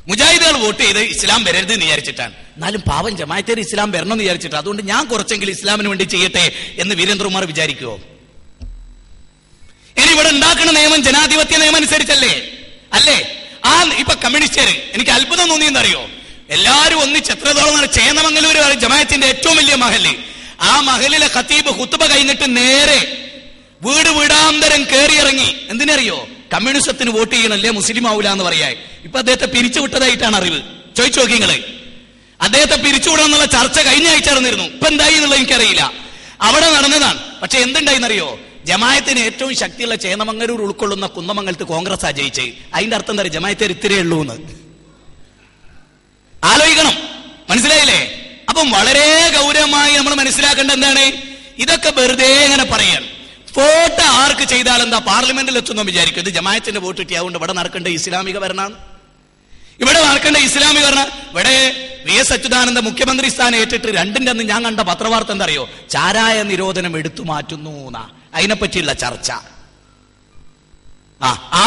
മുജാഹിദുകൾ വോട്ട് ചെയ്ത് ഇസ്ലാം വരരുത് എന്ന് വിചാരിച്ചിട്ടാണ്. എന്നാലും പാവം ജമാഅത്തേർ ഇസ്ലാം വരണം എന്ന് വിചാരിച്ചിട്ട്, അതുകൊണ്ട് ഞാൻ കുറച്ചെങ്കിലും ഇസ്ലാമിന് വേണ്ടി ചെയ്യട്ടെ എന്ന് വീരേന്ദ്രകുമാർ വിചാരിക്കുവോ? ഇനി ഇവിടെ ഉണ്ടാക്കുന്ന നിയമം ജനാധിപത്യ നിയമം അനുസരിച്ചല്ലേ? അല്ലേ? ആ ഇപ്പൊ കമ്മ്യൂണിസ്റ്റുകാർ, എനിക്ക് അത്ഭുതം തോന്നിയെന്നറിയോ, എല്ലാവരും ഒന്നിച്ച് എത്രത്തോളം ചേന്നമംഗലൂർ ജമാഅത്തിന്റെ ഏറ്റവും വലിയ മഹല്, ആ മഹലിലെ ഖത്തീബ് ഖുത്ബ കഴിഞ്ഞിട്ട് നേരെ വീട് വീടാന്തരം കയറിയിറങ്ങി. എന്തിനറിയോ? കമ്മ്യൂണിസത്തിന് വോട്ട് ചെയ്യണല്ലേ മുസ്ലിം ആവൂല എന്ന് പറയാ. ഇപ്പൊ അദ്ദേഹത്തെ പിരിച്ചുവിട്ടതായിട്ടാണ് അറിവ്. ചോദിച്ചു നോക്കി നിങ്ങള്. അദ്ദേഹത്തെ പിരിച്ചുവിടാന്നുള്ള ചർച്ച കഴിഞ്ഞ ആഴ്ച നടന്നിരുന്നു. ഇപ്പൊ എന്തായി എന്നുള്ളത് എനിക്കറിയില്ല. അവിടെ നടന്നതാണ്. പക്ഷെ എന്തുണ്ടായിന്നറിയോ? ജമാഅത്തിന് ഏറ്റവും ശക്തിയുള്ള ചേന്നമംഗലൂർ ഉൾക്കൊള്ളുന്ന കുന്നമംഗലത്ത് കോൺഗ്രസ് ജയിച്ചത്. അതിന്റെ അർത്ഥം എന്താ? ജമാഅത്തേർ ഇത്രയേ ഉള്ളൂ എന്ന് ആലോചിക്കണം. മനസ്സിലായില്ലേ? അപ്പം വളരെ ഗൗരവമായി നമ്മൾ മനസ്സിലാക്കേണ്ട എന്താണ്, ഇതൊക്കെ വെറുതെ ഇങ്ങനെ പറയാൻ. വോട്ട് ആർക്ക് ചെയ്താൽ എന്താ, പാർലമെന്റിൽ എത്തുന്നു വിചാരിക്കും. ഇത് ജമാഅത്തിന്റെ വോട്ട് കിട്ടിയാവുകൊണ്ട് ഇവിടെ നടക്കേണ്ട ഇസ്ലാമിക ഭരണമാണ്. ഇവിടെ നടക്കേണ്ട ഇസ്ലാമിക ഭരണം. ഇവിടെ വി.എസ്. അച്യുതാനന്ദ മുഖ്യമന്ത്രി സ്ഥാനം ഏറ്റിട്ട് രണ്ടിന്റെ അന്ന് ഞാൻ കണ്ട പത്രവാർത്ത എന്താ അറിയോ? ചാരായ നിരോധനം എടുത്തു മാറ്റുന്നു എന്നാ. അതിനെപ്പറ്റിയുള്ള ചർച്ച.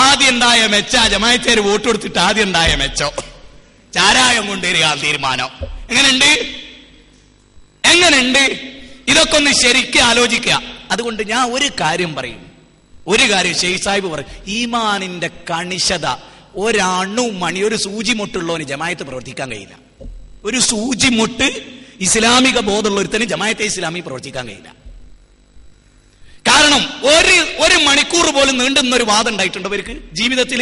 ആദ്യം ഉണ്ടായ മെച്ച ജമാഅത്തേർ വോട്ട് കൊടുത്തിട്ട് ആദ്യം ഉണ്ടായ മെച്ചം ചാരായം കൊണ്ടുവരിക തീരുമാനം. എങ്ങനെയുണ്ട്? ഇതൊക്കെ ഒന്ന് ശരിക്കും ആലോചിക്കുക. അതുകൊണ്ട് ഞാൻ ഒരു കാര്യം പറയും. ഒരു കാര്യം ഷെയ്ഖ് സാഹിബ് പറയും, ഈമാനിന്റെ കണിശത ഒരണു മണി, ഒരു സൂചിമുട്ടുള്ളവന് ജമാഅത്ത് പ്രവർത്തിക്കാൻ കഴിയില്ല. ഒരു സൂചിമുട്ട് ഇസ്ലാമിക ബോധമുള്ള ഒരുത്തന് ജമാഅത്തെ ഇസ്ലാമി പ്രവർത്തിക്കാൻ കഴിയില്ല. കാരണം ഒരു മണിക്കൂർ പോലും നീണ്ടുന്ന ഒരു വാദം ഉണ്ടായിട്ടുണ്ട് അവർക്ക് ജീവിതത്തിൽ.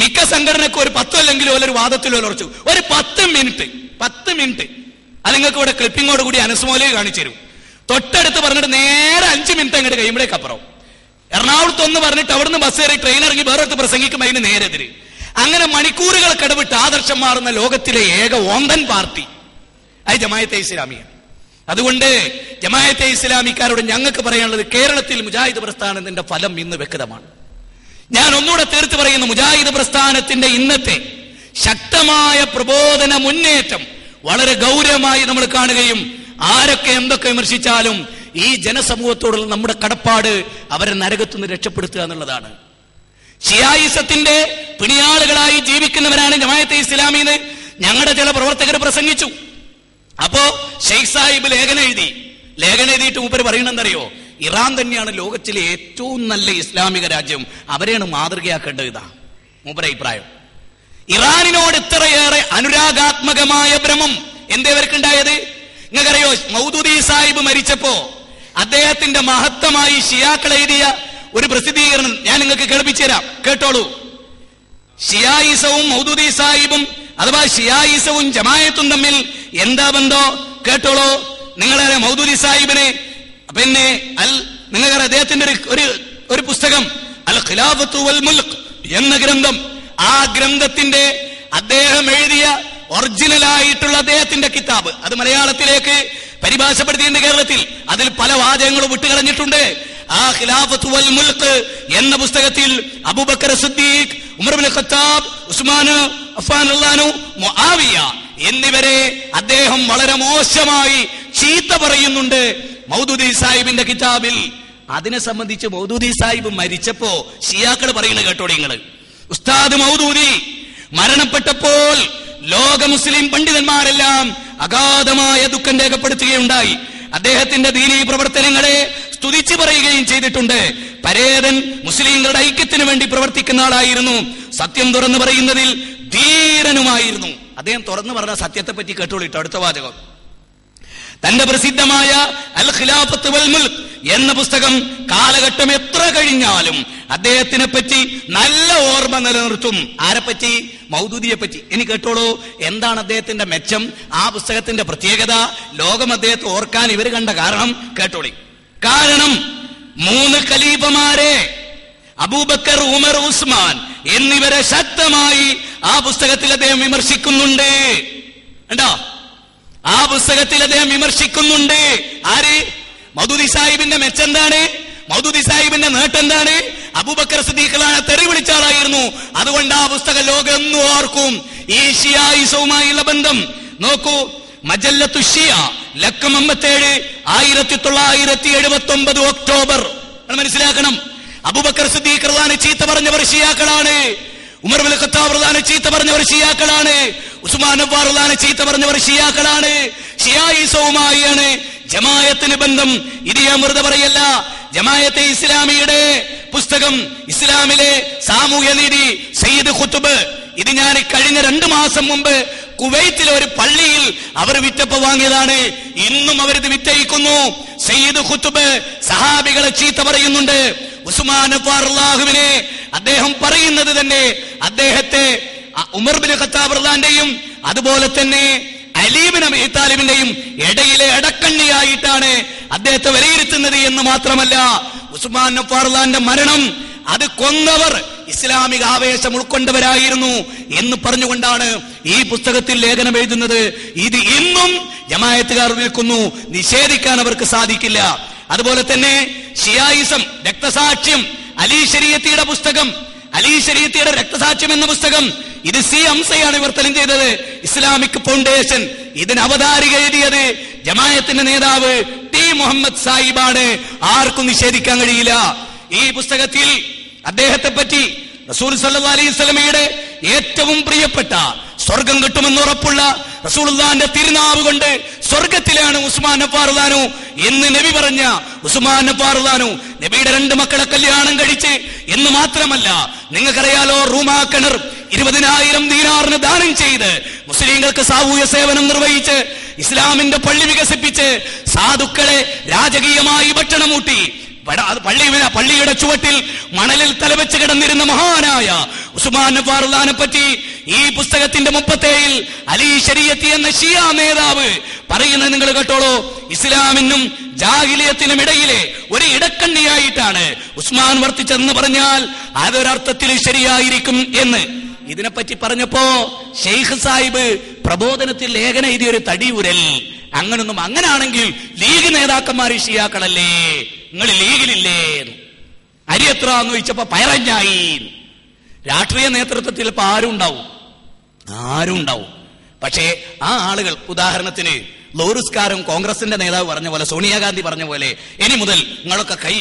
മിക്ക സംഘടനക്ക് ഒരു 10 അല്ലെങ്കിലും ഒരു വാദത്തിൽ ഉറച്ചു. ഒരു 10 മിനിറ്റ് അത് നിങ്ങൾക്ക് ഇവിടെ ക്ലിപ്പിങ്ങോട് കൂടി അനസ്മോലെ കാണിച്ചു തരും. തൊട്ടടുത്ത് പറഞ്ഞിട്ട് നേരെ 5 മിനിറ്റ് അങ്ങോട്ട് കഴിയുമ്പോഴേക്ക് അപ്പുറം. എറണാകുളത്ത് ഒന്ന് പറഞ്ഞിട്ട് അവിടുന്ന് ബസ് കയറി ട്രെയിൻ ഇറങ്ങി വേറൊരുത്ത് പ്രസംഗിക്കുമ്പോൾ അതിന് നേരെതിര്. അങ്ങനെ മണിക്കൂറുകൾ കടവിട്ട് ആദർശം മാറുന്ന ലോകത്തിലെ ഏക ഓന്തൻ പാർട്ടി അത് ജമാഅത്തെ ഇസ്ലാമിയാണ്. അതുകൊണ്ട് ജമാഅത്തെ ഇസ്ലാമിക്കാരോട് ഞങ്ങൾക്ക് പറയാനുള്ളത്, കേരളത്തിൽ മുജാഹിദ് പ്രസ്ഥാനത്തിന്റെ ഫലം ഇന്ന് വ്യക്തമാണ്. ഞാൻ ഒന്നുകൂടെ തീർത്ത് പറയുന്നു, മുജാഹിദ് പ്രസ്ഥാനത്തിന്റെ ഇന്നത്തെ ശക്തമായ പ്രബോധന മുന്നേറ്റം വളരെ ഗൗരവമായി നമ്മൾ കാണുകയും ആരൊക്കെ എന്തൊക്കെ വിമർശിച്ചാലും ഈ ജനസമൂഹത്തോടുള്ള നമ്മുടെ കടപ്പാട് അവരെ നരകത്തുനിന്ന് രക്ഷപ്പെടുത്തുക എന്നുള്ളതാണ്. ഷിയായിസത്തിന്റെ പിണിയാളുകളായി ജീവിക്കുന്നവരാണ് ജമാഅത്തെ ഇസ്ലാമിന്ന് ഞങ്ങളുടെ ചില പ്രവർത്തകർ പ്രസംഗിച്ചു. അപ്പോ ഷെയ്ഖ് സാഹിബ് ലേഖനം എഴുതിയിട്ട് മൂപ്പര് പറയണെന്നറിയോ, ഇറാൻ തന്നെയാണ് ലോകത്തിലെ ഏറ്റവും നല്ല ഇസ്ലാമിക രാജ്യം, അവരെയാണ് മാതൃകയാക്കേണ്ടത്. ഇതാ മൂപ്പര അഭിപ്രായം. ഇറാനിനോട് ഇത്രയേറെ അനുരാഗാത്മകമായ ഭ്രമം എന്തേ അവർക്കുണ്ടായത്? നിങ്ങൾക്കറിയോ, മൗദൂദി സാഹിബ് മരിച്ചപ്പോ അദ്ദേഹത്തിന്റെ മഹത്തമായി ഷിയാക്കൾ എഴുതിയ ഒരു പ്രസിദ്ധീകരണം ഞാൻ നിങ്ങൾക്ക് കേൾപ്പിച്ചു തരാം, കേട്ടോളൂ. ഷിയായിസവും മൗദൂദി സാഹിബും അഥവാ ഷിയായിസവും ജമാഅത്തും തമ്മിൽ എന്താ ബന്ധോ കേട്ടോളൂ. നിങ്ങളറിയാം മൗദൂദി സാഹിബിന്, പിന്നെ നിങ്ങൾക്കറിയാം അദ്ദേഹത്തിന്റെ ഒരു പുസ്തകം അൽ ഖിലാഫത്തു വൽ മുൽക്ക് എന്ന ഗ്രന്ഥം. ആ ഗ്രന്ഥത്തിന്റെ അദ്ദേഹം എഴുതിയ ഒറിജിനലായിട്ടുള്ള അദ്ദേഹത്തിന്റെ കിതാബ് അത് മലയാളത്തിലേക്ക് പരിഭാഷപ്പെടുത്തിയിട്ടുണ്ട് കേരളത്തിൽ. അതിൽ പല വാചകങ്ങളും വിട്ടുകളഞ്ഞിട്ടുണ്ട്. ആ ഖിലാഫത്തു വൽ മുൽക്ക് എന്ന പുസ്തകത്തിൽ അബൂബക്കർ സിദ്ദീഖ്, ഉമർ ഇബ്നു ഖത്താബ്, ഉസ്മാൻ അഫ്ഫാൻ റളിയല്ലാഹു അൻഹു, മുആവിയ എന്നിവരെ അദ്ദേഹം വളരെ മോശമായി ചീത്ത പറയുന്നുണ്ട് മൗദൂദി സാഹിബിന്റെ കിതാബിൽ. അതിനെ സംബന്ധിച്ച് മൗദൂദി സാഹിബ് മരിച്ചപ്പോ ഷിയാക്കൾ പറയുന്നത് കേട്ടോടെ നിങ്ങള്. ഉസ്താദ് മൗദൂദി മരണപ്പെട്ടപ്പോൾ ലോക മുസ്ലിം പണ്ഡിതന്മാരെല്ലാം അഗാധമായ ദുഃഖം രേഖപ്പെടുത്തുകയുണ്ടായി. അദ്ദേഹത്തിന്റെ ദീനീ പ്രവർത്തനങ്ങളെ സ്തുതിച്ചു പറയുകയും ചെയ്തിട്ടുണ്ട്. പരേതൻ മുസ്ലിങ്ങളുടെ ഐക്യത്തിന് വേണ്ടി പ്രവർത്തിക്കുന്ന ആളായിരുന്നു. സത്യം തുറന്നു പറയുന്നതിൽ ധീരനുമായിരുന്നു. അദ്ദേഹം തുറന്നു പറഞ്ഞ സത്യത്തെ പറ്റി കേട്ടോളിട്ടോ. അടുത്ത വാചകം, തന്റെ പ്രസിദ്ധമായ അൽ ഖിലാഫത്ത് വൽ മുൽക്ക് എന്ന പുസ്തകം കാലഘട്ടം എത്ര കഴിഞ്ഞാലും അദ്ദേഹത്തിനെ പറ്റി നല്ല ഓർമ്മ നിലനിർത്തും. ആരെപ്പറ്റി? മൗദൂദിയെ പറ്റി. ഇനി കേട്ടോളൂ, എന്താണ് അദ്ദേഹത്തിന്റെ മെച്ചം, ആ പുസ്തകത്തിന്റെ പ്രത്യേകത, ലോകം അദ്ദേഹത്തെ ഓർക്കാൻ ഇവർ കണ്ട കാരണം കേട്ടോളി. കാരണം 3 ഖലീഫമാരെ അബൂബക്കർ, ഉമർ, ഉസ്മാൻ എന്നിവരെ ശക്തമായി ആ പുസ്തകത്തിൽ അദ്ദേഹം വിമർശിക്കുന്നുണ്ട്. കണ്ടോ? ആ പുസ്തകത്തിൽ അദ്ദേഹം വിമർശിക്കുന്നുണ്ട്. ആര്? മൗദൂദി സാഹിബിന്റെ മെച്ചെന്താണ്? മൗദൂദി സാഹിബിന്റെ നേട്ടെന്താണ്? അബൂബക്കർ സിദ്ദീഖിനെ തെറി വിളിച്ച ആളായിരുന്നു. അതുകൊണ്ട് ആ പുസ്തകം ലോകം എന്നും ഓർക്കും. ഈ ഷിയായിസവുമായുള്ള ബന്ധം നോക്കൂ. മജല്ലത്തു ഷിയ ലക്കം 57 1979 ഒക്ടോബർ. മനസ്സിലാക്കണം, അബൂബക്കർ സിദ്ദീഖ് റളിയല്ലാഹു അൻഹു ചീത്ത പറഞ്ഞവർ ഷിയാക്കളാണ്. ഉമർ ഇബ്നുൽ ഖത്താബ് റളിയല്ലാഹു ചീത്ത പറഞ്ഞവർ ഷിയാക്കളാണ്. ഉസ്മാൻ അഫ്ഫാൻ റളിയല്ലാഹു ചീത്ത പറഞ്ഞവർ ഷിയാക്കളാണ്. ഷിയായിസവുമായാണ് ജമാഅത്തിന് ബന്ധം. ഇത് ഞാൻ വെറുതെ പറയല്ല. ജമാഅത്തെ ഇസ്ലാമിയുടെ പുസ്തകം ഇസ്ലാമിലെ സാമൂഹ്യ നീതി സയ്യിദ് ഖുത്ബ്, ഇത് ഞാൻ കഴിഞ്ഞ 2 മാസം മുമ്പ് കുവൈത്തിലെ ഒരു പള്ളിയിൽ അവർ വിറ്റപ്പോ വാങ്ങിയതാണ്. ഇന്നും അവരിത് വിറ്റയിക്കുന്നു. സയ്യിദ് ഖുത്ബ് സഹാബികളെ ചീത്ത പറയുന്നുണ്ട്. ഉസ്മാൻ അഫ്ഫാൻ റളിയല്ലാഹുവിനെ അദ്ദേഹം പറയുന്നത് തന്നെ അദ്ദേഹത്തെ ഉമർ ഇബ്നുൽ ഖത്താബ് റളിയല്ലാഹുവിന്റെയും അതുപോലെ തന്നെ അലി ഇബ്നു അബീ താലിബിന്റെയും ഇടയിലെ അടക്കണ്ണിയായിട്ടാണ് അദ്ദേഹത്തെ വിലയിരുത്തുന്നത് എന്ന് മാത്രമല്ല, ഉസ്മാൻ അഫ്ഫാൻ റളിയല്ലാഹുവിന്റെ മരണം അത് കൊന്നവർ ഇസ്ലാമിക ആവേശം ഉൾക്കൊണ്ടവരായിരുന്നു എന്ന് പറഞ്ഞുകൊണ്ടാണ് ഈ പുസ്തകത്തിൽ ലേഖനം എഴുതുന്നത്. ഇത് ഇന്നും ജമാഅത്തുകാർ വിൽക്കുന്നു, നിഷേധിക്കാൻ അവർക്ക് സാധിക്കില്ല. അതുപോലെ തന്നെ ഷിയായിസം രക്തസാക്ഷ്യം, അലി ശരീഅത്തിയുടെ പുസ്തകം, അലി ശരീഅത്തിയുടെ രക്തസാക്ഷ്യം എന്ന പുസ്തകം, ഇത് സി ഹംസയാണ് വിവർത്തനം ചെയ്തത്, ഇസ്ലാമിക് ഫൗണ്ടേഷൻ. ഇതിന് അവതാരിക എഴുതിയത് ജമാഅത്തിന്റെ നേതാവ് ടി മുഹമ്മദ് സാഹിബാണ്. ആർക്കും നിഷേധിക്കാൻ കഴിയില്ല. ഈ പുസ്തകത്തിൽ അദ്ദേഹത്തെ പറ്റി റസൂൽ സല്ലല്ലാഹു അലൈഹി വസല്ലമയുടെ ഏറ്റവും പ്രിയപ്പെട്ട സ്വർഗം കിട്ടുമെന്ന് ഉറപ്പുള്ള റസൂലുള്ളാഹിന്റെ തിരുനാവ് കൊണ്ട് സ്വർഗത്തിലാണ് ഉസ്മാൻ അഫ്ഫാൻ റളിയല്ലാഹു എന്ന് നബി പറഞ്ഞ ഉസ്മാൻ അഫ്ഫാൻ റളിയല്ലാഹു നബിയുടെ 2 മക്കളെ കല്യാണം കഴിച്ച് എന്ന് മാത്രമല്ല, നിങ്ങൾക്കറിയാലോ, റൂമാ കിണർ 20,000 ദീനാറിന് ദാനം ചെയ്ത് മുസ്ലിങ്ങൾക്ക് സാമൂഹ്യ സേവനം നിർവഹിച്ച് ഇസ്ലാമിന്റെ പള്ളി വികസിപ്പിച്ച് സാധുക്കളെ രാജകീയമായി ഭക്ഷണമൂട്ടി പള്ളിയുടെ ചുവട്ടിൽ മണലിൽ തലവെച്ച് കിടന്നിരുന്ന മഹാനായ ഉസ്മാൻ അഫ്ഫാൻ റളിയല്ലാഹുവിനെ പറ്റി ഈ പുസ്തകത്തിന്റെ 37 അലി ശരീഅത്തി എന്ന ഷിയ നേതാവ് പറയുന്നത് നിങ്ങൾ കേട്ടോളൂ. ഇസ്ലാമിനും ജാഹിലിയത്തിനും ഇടയിലെ ഒരു ഇടക്കണ്ണിയായിട്ടാണ് ഉസ്മാൻ വർത്തിച്ചതെന്ന് പറഞ്ഞാൽ അതൊരർത്ഥത്തിൽ ശരിയായിരിക്കും എന്ന്. ഇതിനെപ്പറ്റി പറഞ്ഞപ്പോ ഷെയ്ഖ് സാഹിബ് പ്രബോധനത്തിൽ ലേഖനം എഴുതിയൊരു തടിയുരൽ. അങ്ങനാണെങ്കിൽ ലീഗ് നേതാക്കന്മാർ ഷിയാക്കളല്ലേ, നിങ്ങൾ ലീഗിലില്ലേ? അരി എത്ര എന്ന് ചോദിച്ചപ്പോ പയറഞ്ഞായി. രാഷ്ട്രീയ നേതൃത്വത്തിൽ ഇപ്പൊ ആരും ഉണ്ടാവും. പക്ഷേ ആ ആളുകൾ, ഉദാഹരണത്തിന് ലോറിസ്കാരും കോൺഗ്രസിന്റെ നേതാവ് പറഞ്ഞ പോലെ, സോണിയാഗാന്ധി പറഞ്ഞ പോലെ, ഇനി മുതൽ നിങ്ങളൊക്കെ കൈ